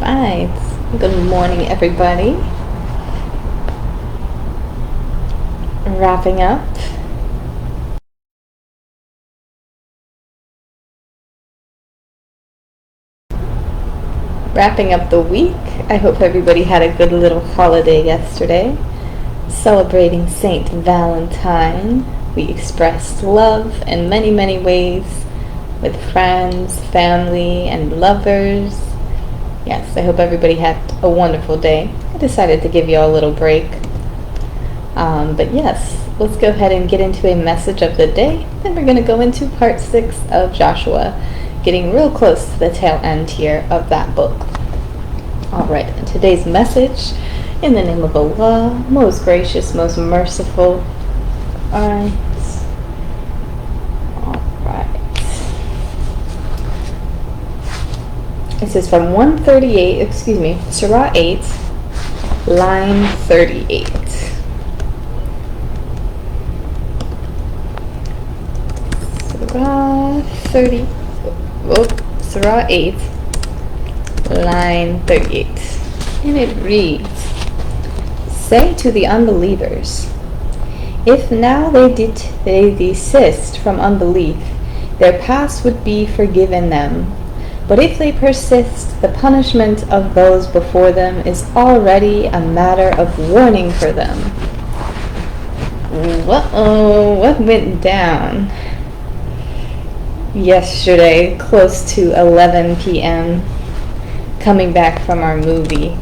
Right. Good morning, everybody. Wrapping up. Wrapping up the week. I hope everybody had a good little holiday yesterday. Celebrating Saint Valentine. We expressed love in many, many ways with friends, family, and lovers. Yes, I hope everybody had a wonderful day. I decided to give you all a little break. But yes, let's go ahead and get into a message of the day. Then we're going to go into part 6 of Joshua, getting real close to the tail end here of that book. Alright, and today's message, in the name of Allah, most gracious, most merciful. Alright. This is from Surah 8, line 38. Surah 8, line 38. And it reads, "Say to the unbelievers, if now they desist from unbelief, their past would be forgiven them. But if they persist, the punishment of those before them is already a matter of warning for them." What went down yesterday, close to 11 p.m., coming back from our movie?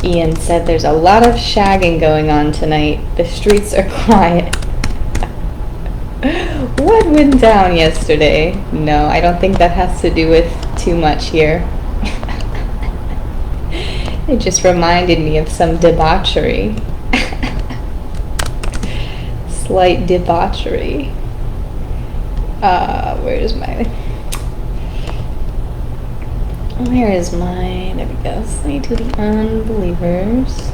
Ian said there's a lot of shagging going on tonight. The streets are quiet. What went down yesterday? No, I don't think that has to do with too much here. It just reminded me of some debauchery. Slight debauchery. Where is my, there we go. Say to the unbelievers.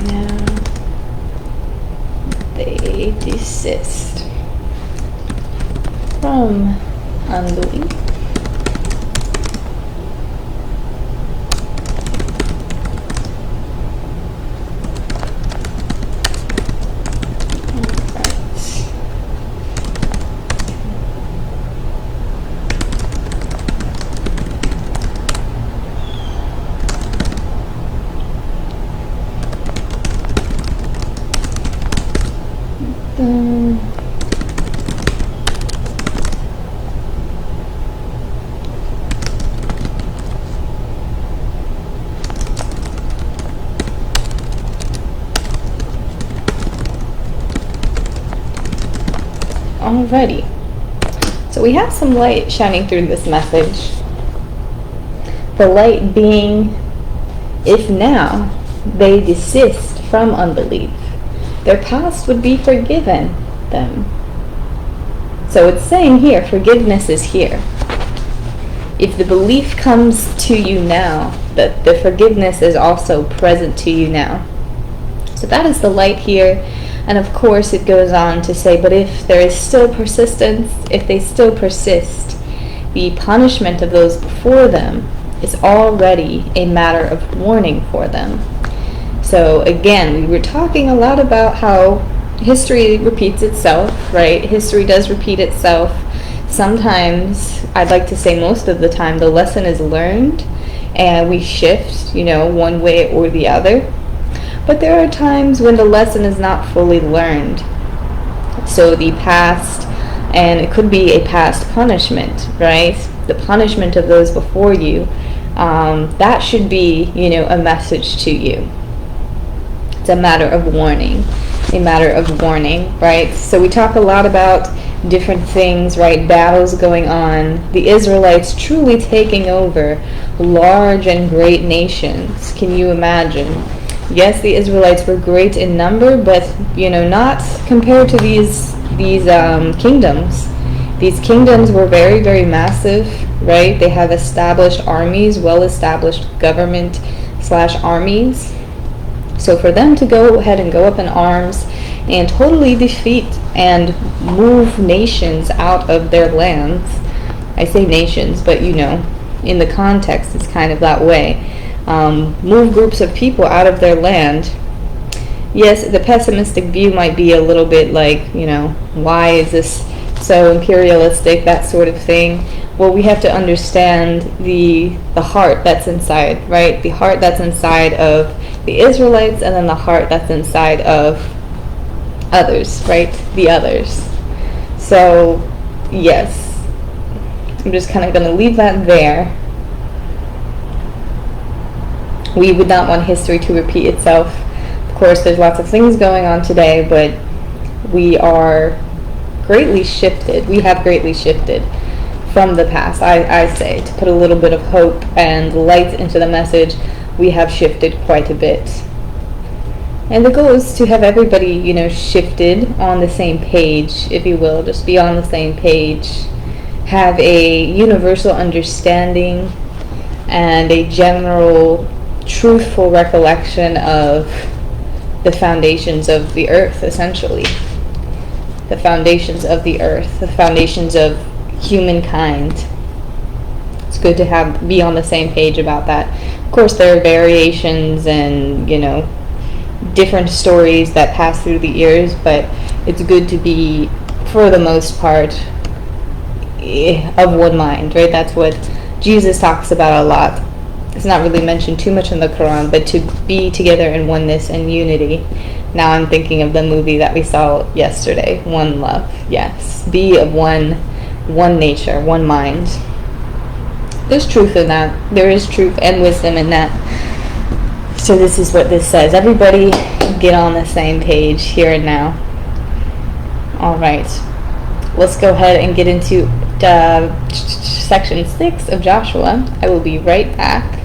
Now they desist from unbelief. Alrighty, so we have some light shining through this message. The light being, if now they desist from unbelief, their past would be forgiven them. So it's saying here, forgiveness is here. If the belief comes to you now, that the forgiveness is also present to you now. So that is the light here. And of course it goes on to say, but if there is still persistence, if they still persist, the punishment of those before them is already a matter of warning for them. So again, we were talking a lot about how history repeats itself, right? History does repeat itself. Sometimes, I'd like to say most of the time, the lesson is learned and we shift, one way or the other. But there are times when the lesson is not fully learned. So the past, and it could be a past punishment, right? The punishment of those before you, that should be, a message to you. It's a matter of warning, right? So we talk a lot about different things, right? Battles going on. The Israelites truly taking over large and great nations. Can you imagine? Yes, the Israelites were great in number, but not compared to these kingdoms. These kingdoms were very, very massive, right? They have established armies, well-established government/armies. So for them to go ahead and go up in arms and totally defeat and move nations out of their lands. I say nations, but in the context, it's kind of that way. Move groups of people out of their land. Yes, the pessimistic view might be a little bit like, why is this so imperialistic, that sort of thing. Well, we have to understand the heart that's inside, right? The heart that's inside of the Israelites, and then the heart that's inside of others, right? The others. So, yes. I'm just kind of going to leave that there. We would not want history to repeat itself. Of course, there's lots of things going on today, but we are greatly shifted. We have greatly shifted from the past. I say, to put a little bit of hope and light into the message, we have shifted quite a bit. And the goal is to have everybody, shifted on the same page, if you will, just be on the same page, have a universal understanding and a general truthful recollection of the foundations of the earth, essentially. The foundations of the earth, the foundations of humankind. It's good to be on the same page about that. Of course, there are variations and, different stories that pass through the ears, but it's good to be, for the most part, of one mind, right? That's what Jesus talks about a lot. It's not really mentioned too much in the Qur'an, but to be together in oneness and unity. Now I'm thinking of the movie that we saw yesterday, One Love. Yes, be of one nature, one mind. There's truth in that. There is truth and wisdom in that. So this is what this says. Everybody get on the same page here and now. All right. Let's go ahead and get into section 6 of Joshua. I will be right back.